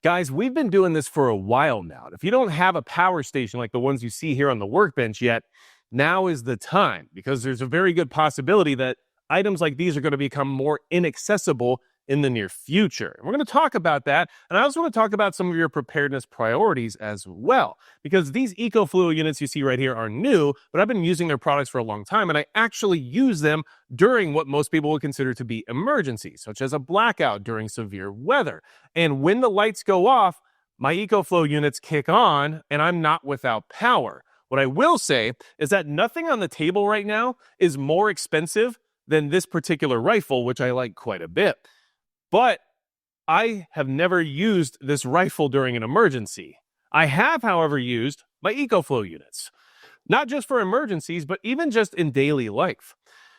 Guys, we've been doing this for a while now. If you don't have a power station like the ones you see here on the workbench yet, now is the time, because there's a very good possibility that items like these are going to become more inaccessible in the near future. And we're going to talk about that. And I also want to talk about some of your preparedness priorities as well, because these EcoFlow units you see right here are new, but I've been using their products for a long time, and I actually use them during what most people would consider to be emergencies, such as a blackout during severe weather. And when the lights go off, my EcoFlow units kick on, and I'm not without power. What I will say is that nothing on the table right now is more expensive than this particular rifle, which I like quite a bit. But I have never used this rifle during an emergency. I have, however, used my EcoFlow units, not just for emergencies, but even just in daily life.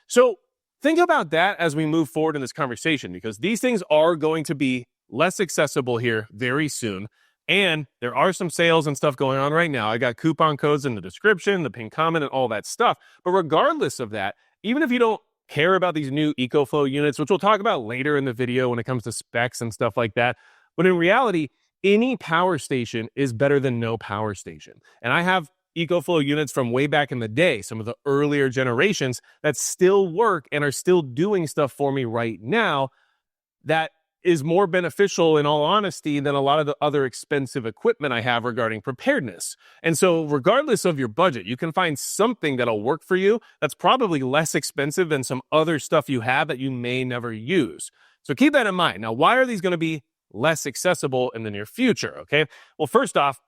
So think about that as we move forward in this conversation, because these things are going to be less accessible here very soon. And there are some sales and stuff going on right now. I got coupon codes in the description, the pinned comment, and all that stuff. But regardless of that, even if you don't care about these new EcoFlow units, which we'll talk about later in the video when it comes to specs and stuff like that, but in reality, any power station is better than no power station. And I have EcoFlow units from way back in the day, some of the earlier generations, that still work and are still doing stuff for me right now that is more beneficial, in all honesty, than a lot of the other expensive equipment I have regarding preparedness. And so regardless of your budget, you can find something that'll work for you that's probably less expensive than some other stuff you have that you may never use. So keep that in mind. Now, why are these going to be less accessible in the near future? Okay. Well, first off,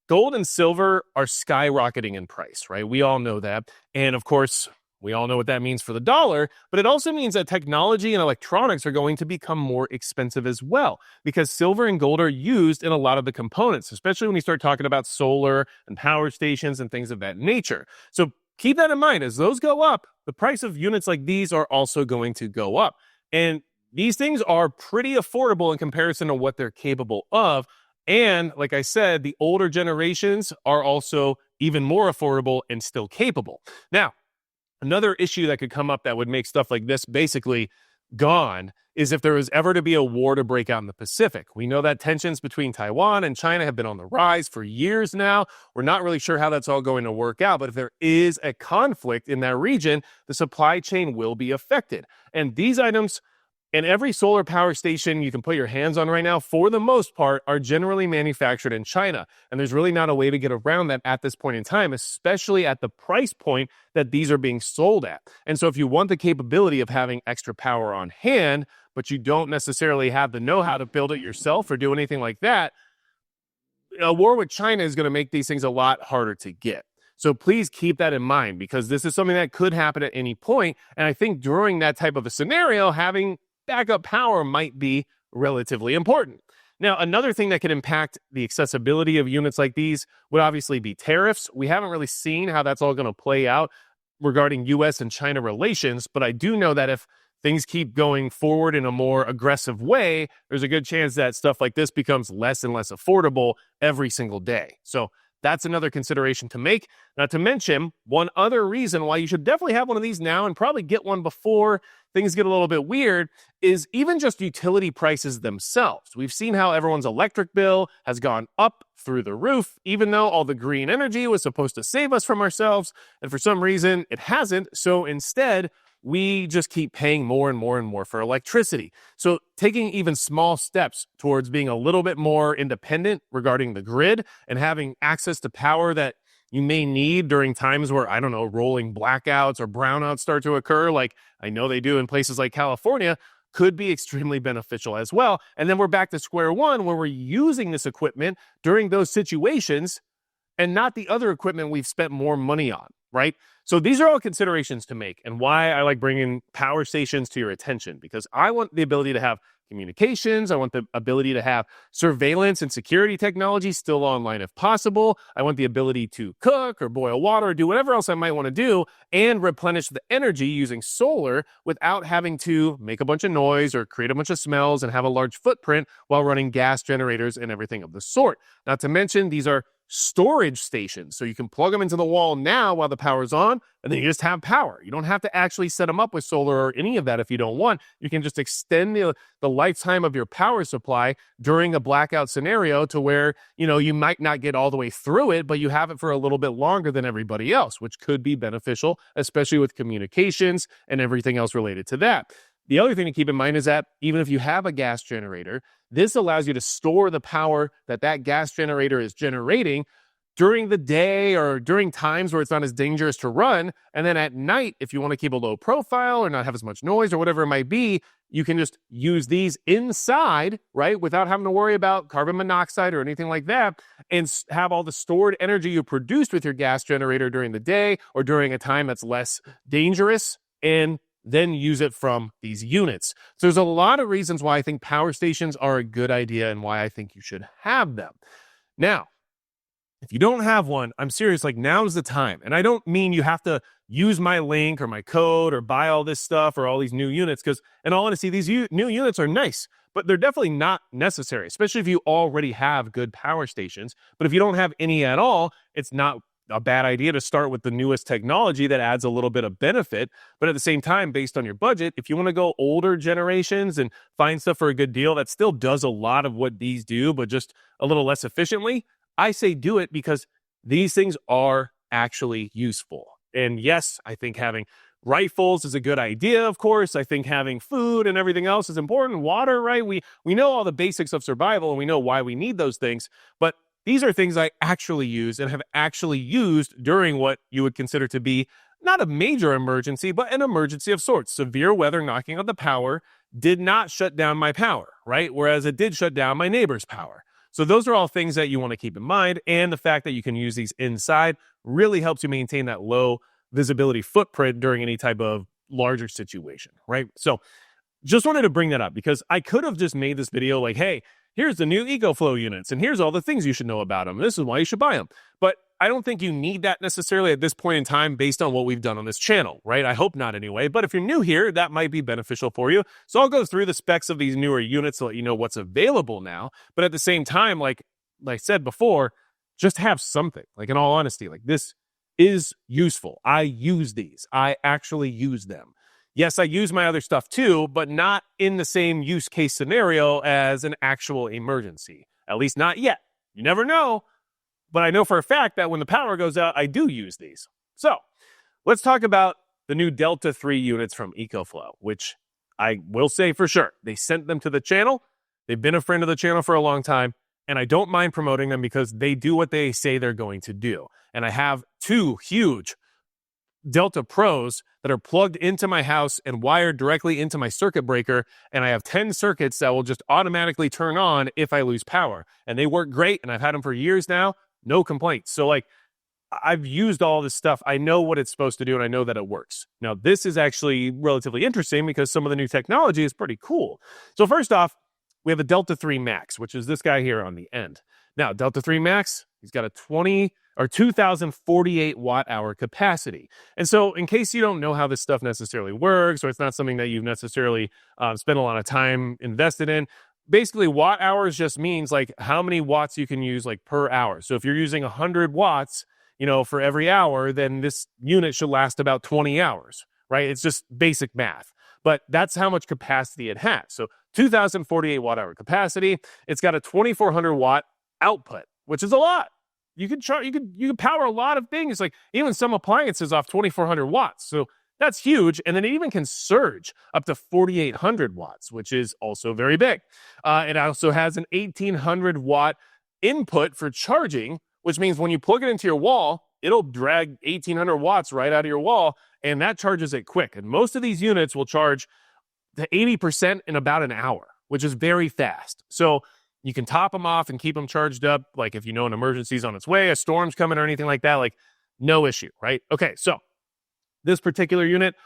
gold and silver are skyrocketing in price, right? We all know that. And of course, we all know what that means for the dollar, but it also means that technology and electronics are going to become more expensive as well, because silver and gold are used in a lot of the components, especially when you start talking about solar and power stations and things of that nature. So keep that in mind. As those go up, the price of units like these are also going to go up. And these things are pretty affordable in comparison to what they're capable of. And like I said, the older generations are also even more affordable and still capable. Now, another issue that could come up that would make stuff like this basically gone is if there was ever to be a war to break out in the Pacific. We know that tensions between Taiwan and China have been on the rise for years now. We're not really sure how that's all going to work out, but if there is a conflict in that region, the supply chain will be affected. And these items, and every solar power station you can put your hands on right now, for the most part, are generally manufactured in China. And there's really not a way to get around that at this point in time, especially at the price point that these are being sold at. And so if you want the capability of having extra power on hand, but you don't necessarily have the know-how to build it yourself or do anything like that, a war with China is going to make these things a lot harder to get. So please keep that in mind, because this is something that could happen at any point. And I think during that type of a scenario, having backup power might be relatively important. Now, another thing that could impact the accessibility of units like these would obviously be tariffs. We haven't really seen how that's all going to play out regarding US and China relations, but I do know that if things keep going forward in a more aggressive way, there's a good chance that stuff like this becomes less and less affordable every single day. So that's another consideration to make. Not to mention, one other reason why you should definitely have one of these now and probably get one before things get a little bit weird is even just utility prices themselves. We've seen how everyone's electric bill has gone up through the roof, even though all the green energy was supposed to save us from ourselves. And for some reason, it hasn't. So instead, we just keep paying more and more and more for electricity. So taking even small steps towards being a little bit more independent regarding the grid and having access to power that you may need during times where, I don't know, rolling blackouts or brownouts start to occur, like I know they do in places like California, could be extremely beneficial as well. And then we're back to square one where we're using this equipment during those situations and not the other equipment we've spent more money on, right? So these are all considerations to make, and why I like bringing power stations to your attention, because I want the ability to have communications. I want the ability to have surveillance and security technology still online if possible. I want the ability to cook or boil water or do whatever else I might want to do and replenish the energy using solar without having to make a bunch of noise or create a bunch of smells and have a large footprint while running gas generators and everything of the sort. Not to mention, these are storage stations. So you can plug them into the wall now while the power's on, and then you just have power. You don't have to actually set them up with solar or any of that if you don't want. You can just extend the lifetime of your power supply during a blackout scenario to where, you might not get all the way through it, but you have it for a little bit longer than everybody else, which could be beneficial, especially with communications and everything else related to that. The other thing to keep in mind is that even if you have a gas generator, this allows you to store the power that gas generator is generating during the day or during times where it's not as dangerous to run. And then at night, if you want to keep a low profile or not have as much noise or whatever it might be, you can just use these inside, right, without having to worry about carbon monoxide or anything like that, and have all the stored energy you produced with your gas generator during the day or during a time that's less dangerous, and then use it from these units. So there's a lot of reasons why I think power stations are a good idea and why I think you should have them. Now, if you don't have one, I'm serious, now's the time. And I don't mean you have to use my link or my code or buy all this stuff or all these new units, because in all honesty, these new units are nice, but they're definitely not necessary, especially if you already have good power stations. But if you don't have any at all, it's not a bad idea to start with the newest technology that adds a little bit of benefit. But at the same time, based on your budget, if you want to go older generations and find stuff for a good deal that still does a lot of what these do, but just a little less efficiently, I say do it, because these things are actually useful. And yes, I think having rifles is a good idea, of course. I think having food and everything else is important. Water, right? We know all the basics of survival, and we know why we need those things. But these are things I actually use and have actually used during what you would consider to be not a major emergency, but an emergency of sorts. Severe weather knocking out the power did not shut down my power, right? Whereas it did shut down my neighbor's power. So those are all things that you want to keep in mind. And the fact that you can use these inside really helps you maintain that low visibility footprint during any type of larger situation, right? So just wanted to bring that up, because I could have just made this video like, hey, here's the new EcoFlow units, and here's all the things you should know about them. This is why you should buy them. But I don't think you need that necessarily at this point in time based on what we've done on this channel, right? I hope not anyway. But if you're new here, that might be beneficial for you. So I'll go through the specs of these newer units to let you know what's available now. But at the same time, like I said before, just have something. In all honesty, this is useful. I use these. I actually use them. Yes, I use my other stuff too, but not in the same use case scenario as an actual emergency. At least not yet. You never know. But I know for a fact that when the power goes out, I do use these. So let's talk about the new Delta 3 units from EcoFlow, which I will say for sure, they sent them to the channel. They've been a friend of the channel for a long time, and I don't mind promoting them because they do what they say they're going to do. And I have two huge Delta Pros that are plugged into my house and wired directly into my circuit breaker, and I have 10 circuits that will just automatically turn on if I lose power. And they work great, and I've had them for years now, no complaints. So I've used all this stuff. I know what it's supposed to do, and I know that it works. Now, this is actually relatively interesting because some of the new technology is pretty cool. So first off, we have a Delta 3 Max, which is this guy here on the end. Now, Delta 3 Max, he's got a 2,048 watt-hour capacity. And so in case you don't know how this stuff necessarily works, or it's not something that you've necessarily spent a lot of time invested in, basically watt hours just means how many watts you can use per hour. So if you're using 100 watts, for every hour, then this unit should last about 20 hours, right? It's just basic math. But that's how much capacity it has. So 2,048 watt-hour capacity. It's got a 2,400 watt output, which is a lot. You can power a lot of things, even some appliances off 2,400 watts. So that's huge. And then it even can surge up to 4,800 watts, which is also very big. It also has an 1,800 watt input for charging, which means when you plug it into your wall, it'll drag 1,800 watts right out of your wall, and that charges it quick. And most of these units will charge to 80% in about an hour, which is very fast. So you can top them off and keep them charged up, if you know an emergency is on its way, a storm's coming or anything like that, no issue, right? Okay, so this particular unit,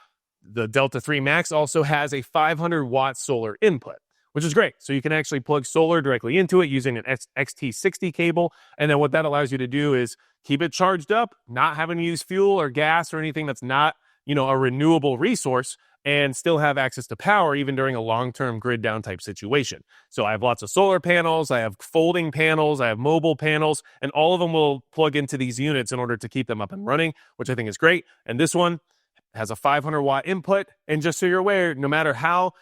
the Delta 3 Max, also has a 500 watt solar input, which is great. So you can actually plug solar directly into it using an XT60 cable. And then what that allows you to do is keep it charged up, not having to use fuel or gas or anything that's not, a renewable resource, and still have access to power even during a long-term grid down type situation. So I have lots of solar panels, I have folding panels, I have mobile panels, and all of them will plug into these units in order to keep them up and running, which I think is great. And this one has a 500 watt input. And just so you're aware, no matter how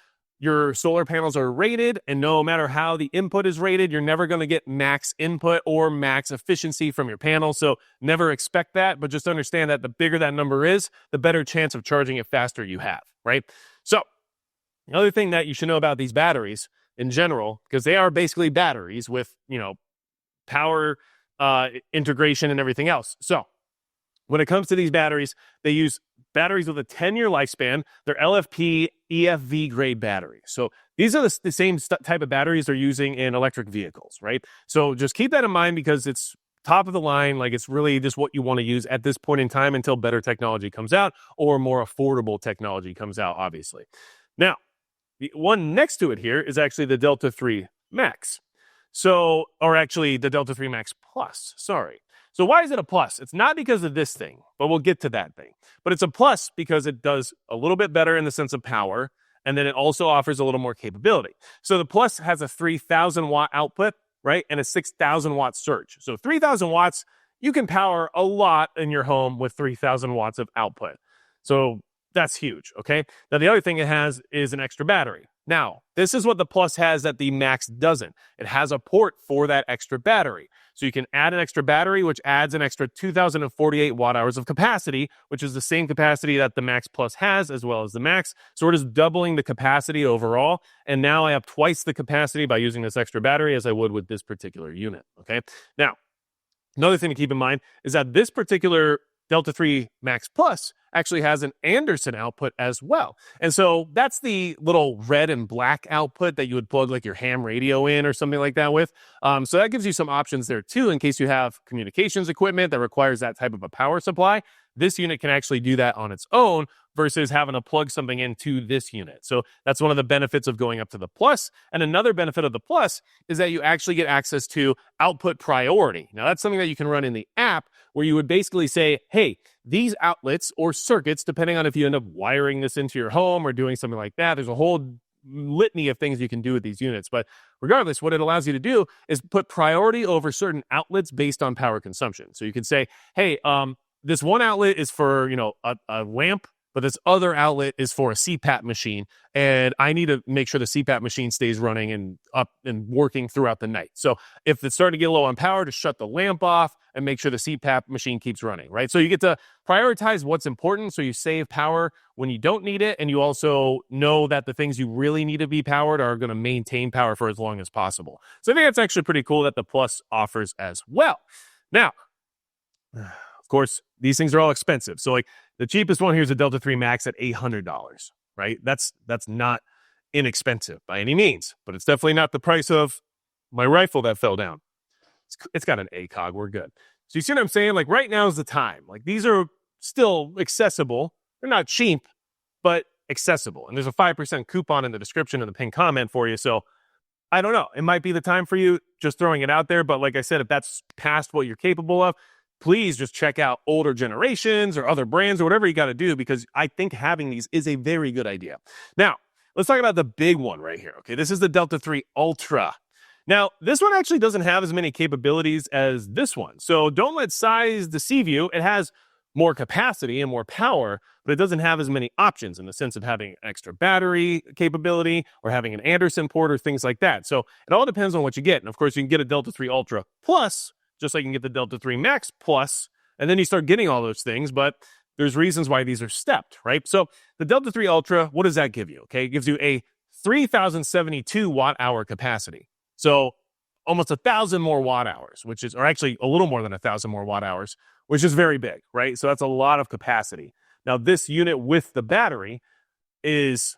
your solar panels are rated and no matter how the input is rated, you're never going to get max input or max efficiency from your panel. So never expect that, but just understand that the bigger that number is, the better chance of charging it faster you have, right? So the other thing that you should know about these batteries in general, because they are basically batteries with, power integration and everything else. So when it comes to these batteries, they use batteries with a 10-year lifespan. They're LFP EFV grade batteries. So these are the same type of batteries they're using in electric vehicles, right? So just keep that in mind because it's top of the line. Like it's really just what you want to use at this point in time until better technology comes out or more affordable technology comes out, obviously. Now, the one next to it here is actually the Delta 3 Max. So, or actually the Delta 3 Max Plus, sorry. So why is it a plus? It's not because of this thing, but we'll get to that thing. But it's a plus because it does a little bit better in the sense of power, and then it also offers a little more capability. So the Plus has a 3,000 watt output, right, and a 6,000 watt surge. So 3,000 watts, you can power a lot in your home with 3,000 watts of output. So that's huge, okay? Now the other thing it has is an extra battery. Now, this is what the Plus has that the Max doesn't. It has a port for that extra battery. So you can add an extra battery, which adds an extra 2,048 watt hours of capacity, which is the same capacity that the Max Plus has, as well as the Max. So we're just doubling the capacity overall. And now I have twice the capacity by using this extra battery as I would with this particular unit, okay? Now, another thing to keep in mind is that this particular Delta 3 Max Plus actually has an Anderson output as well. And so that's the little red and black output that you would plug like your ham radio in or something like that with. So that gives you some options there too in case you have communications equipment that requires that type of a power supply. This unit can actually do that on its own versus having to plug something into this unit. So that's one of the benefits of going up to the Plus. And another benefit of the Plus is that you actually get access to output priority. Now that's something that you can run in the app where you would basically say, hey, these outlets or circuits, depending on if you end up wiring this into your home or doing something like that, there's a whole litany of things you can do with these units. But regardless, what it allows you to do is put priority over certain outlets based on power consumption. So you can say, hey, this one outlet is for, a lamp, but this other outlet is for a CPAP machine, and I need to make sure the CPAP machine stays running and up and working throughout the night. So if it's starting to get low on power, to shut the lamp off and make sure the CPAP machine keeps running, right? So you get to prioritize what's important so you save power when you don't need it, and you also know that the things you really need to be powered are going to maintain power for as long as possible. So I think that's actually pretty cool that the Plus offers as well. Now, of course, these things are all expensive. So like the cheapest one here is a Delta 3 Max at $800, right? That's not inexpensive by any means, but it's definitely not the price of my rifle that fell down. It's got an ACOG. We're good. So you see what I'm saying? Like right now is the time. Like these are still accessible. They're not cheap, but accessible. And there's a 5% coupon in the description and the pinned comment for you. So I don't know. It might be the time for you, just throwing it out there. But like I said, if that's past what you're capable of, please just check out older generations or other brands or whatever you got to do, because I think having these is a very good idea. Now, let's talk about the big one right here. Okay, this is the Delta 3 Ultra. Now, this one actually doesn't have as many capabilities as this one. So don't let size deceive you. It has more capacity and more power, but it doesn't have as many options in the sense of having extra battery capability or having an Anderson port or things like that. So it all depends on what you get. And of course, you can get a Delta 3 Ultra Plus, just like you can get the Delta 3 Max Plus, and then you start getting all those things, but there's reasons why these are stepped, right? So the Delta 3 Ultra, what does that give you? Okay, it gives you a 3,072 watt hour capacity. So almost 1,000 more watt hours, or actually a little more than 1,000 more watt hours, which is very big, right? So that's a lot of capacity. Now this unit with the battery is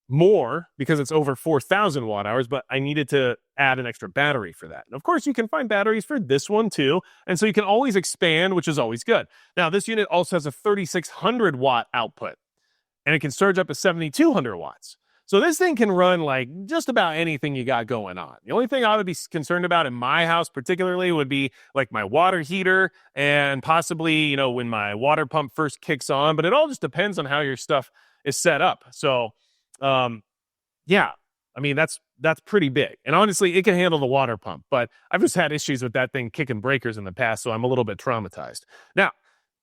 more because it's over 4,000 watt hours, but I needed to add an extra battery for that. And of course, you can find batteries for this one too. And so you can always expand, which is always good. Now, this unit also has a 3,600 watt output, and it can surge up to 7,200 watts. So this thing can run like just about anything you got going on. The only thing I would be concerned about in my house particularly would be like my water heater and possibly, when my water pump first kicks on, but it all just depends on how your stuff is set up. So, yeah, I mean, that's pretty big. And honestly, it can handle the water pump, but I've just had issues with that thing kicking breakers in the past, so I'm a little bit traumatized. Now,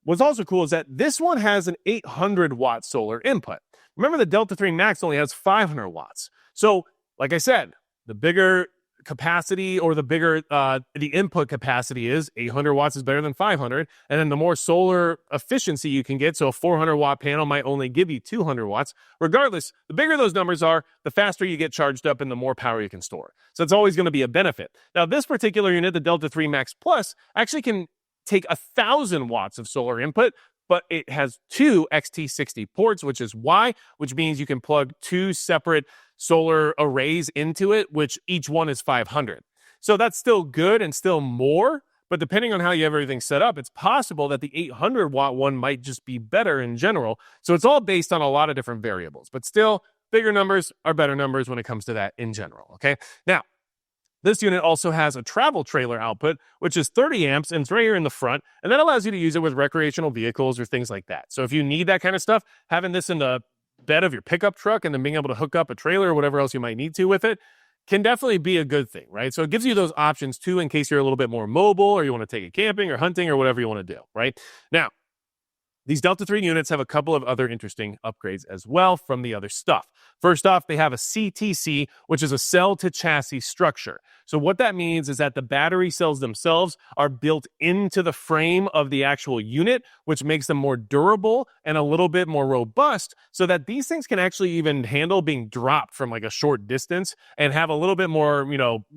what's also cool is that this one has an 800 watt solar input. Remember, the Delta 3 Max only has 500 watts. So, like I said, the bigger capacity or the bigger the input capacity is, 800 watts is better than 500. And then the more solar efficiency you can get, so a 400 watt panel might only give you 200 watts. Regardless, the bigger those numbers are, the faster you get charged up and the more power you can store. So it's always going to be a benefit. Now, this particular unit, the Delta 3 Max Plus, actually can take 1,000 watts of solar input, but it has 2 XT60 ports, which means you can plug 2 separate solar arrays into it, which each one is 500. So that's still good and still more, but depending on how you have everything set up, it's possible that the 800 watt one might just be better in general. So it's all based on a lot of different variables, but still, bigger numbers are better numbers when it comes to that in general, okay? Now, this unit also has a travel trailer output, which is 30 amps, and it's right here in the front, and that allows you to use it with recreational vehicles or things like that. So if you need that kind of stuff, having this in the bed of your pickup truck and then being able to hook up a trailer or whatever else you might need to with it can definitely be a good thing, right? So it gives you those options too in case you're a little bit more mobile or you want to take it camping or hunting or whatever you want to do, right? Now, these Delta 3 units have a couple of other interesting upgrades as well from the other stuff. First off, they have a CTC, which is a cell-to-chassis structure. So what that means is that the battery cells themselves are built into the frame of the actual unit, which makes them more durable and a little bit more robust so that these things can actually even handle being dropped from like a short distance and have a little bit more,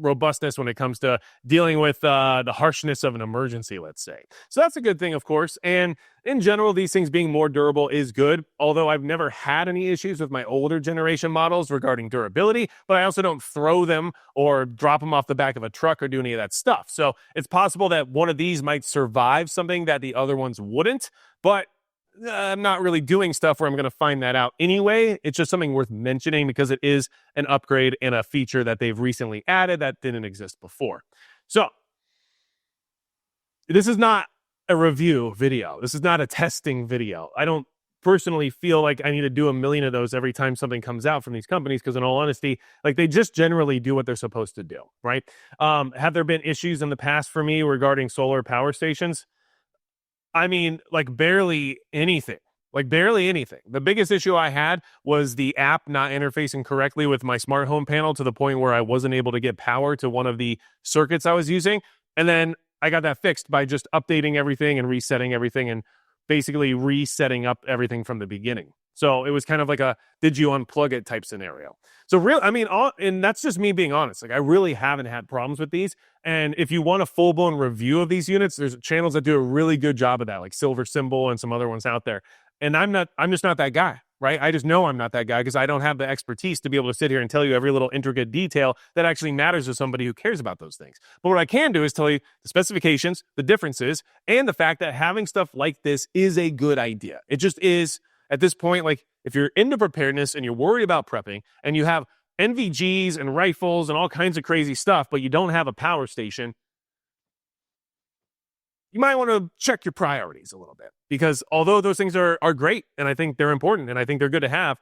robustness when it comes to dealing with the harshness of an emergency, let's say. So that's a good thing, of course. And in general, these things being more durable is good, although I've never had any issues with my older generation models regarding durability, but I also don't throw them or drop them off the back of a truck or do any of that stuff. So it's possible that one of these might survive something that the other ones wouldn't, but I'm not really doing stuff where I'm going to find that out anyway. It's just something worth mentioning because it is an upgrade and a feature that they've recently added that didn't exist before. So this is not a review video. This is not a testing video. I don't personally feel like I need to do a million of those every time something comes out from these companies because in all honesty, like they just generally do what they're supposed to do, right? Have there been issues in the past for me regarding solar power stations? I mean, like barely anything. Like barely anything. The biggest issue I had was the app not interfacing correctly with my smart home panel to the point where I wasn't able to get power to one of the circuits I was using. And then I got that fixed by just updating everything and resetting everything and basically resetting up everything from the beginning. So it was kind of like a, did you unplug it type scenario. So and that's just me being honest. Like I really haven't had problems with these. And if you want a full-blown review of these units, there's channels that do a really good job of that, like Silver Symbol and some other ones out there. And I'm just not that guy, right? I just know I'm not that guy because I don't have the expertise to be able to sit here and tell you every little intricate detail that actually matters to somebody who cares about those things. But what I can do is tell you the specifications, the differences, and the fact that having stuff like this is a good idea. It just is at this point. Like if you're into preparedness and you're worried about prepping and you have NVGs and rifles and all kinds of crazy stuff, but you don't have a power station, you might want to check your priorities a little bit because although those things are great and I think they're important and I think they're good to have,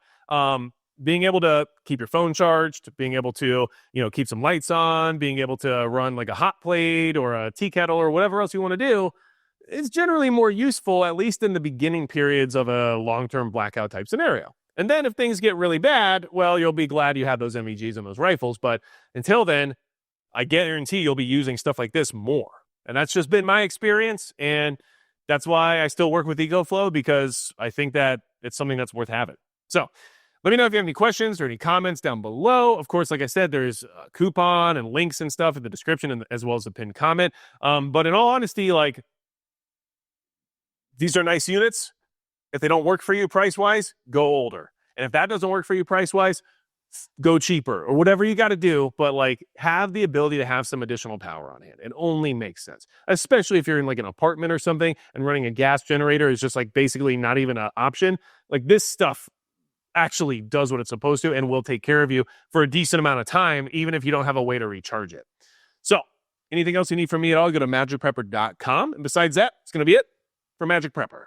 being able to keep your phone charged, being able to, keep some lights on, being able to run like a hot plate or a tea kettle or whatever else you want to do is generally more useful, at least in the beginning periods of a long-term blackout type scenario. And then if things get really bad, well, you'll be glad you have those NVGs and those rifles. But until then, I guarantee you'll be using stuff like this more. And that's just been my experience. And that's why I still work with EcoFlow because I think that it's something that's worth having. So let me know if you have any questions or any comments down below. Of course, like I said, there's a coupon and links and stuff in the description and as well as the pinned comment. But in all honesty, like these are nice units. If they don't work for you price-wise, go older. And if that doesn't work for you price-wise, go cheaper or whatever you got to do, but like have the ability to have some additional power on hand. It only makes sense, especially if you're in like an apartment or something and running a gas generator is just like basically not even an option. Like this stuff actually does what it's supposed to and will take care of you for a decent amount of time, even if you don't have a way to recharge it. So anything else you need from me at all, go to magicprepper.com. And besides that, it's going to be it for Magic Prepper.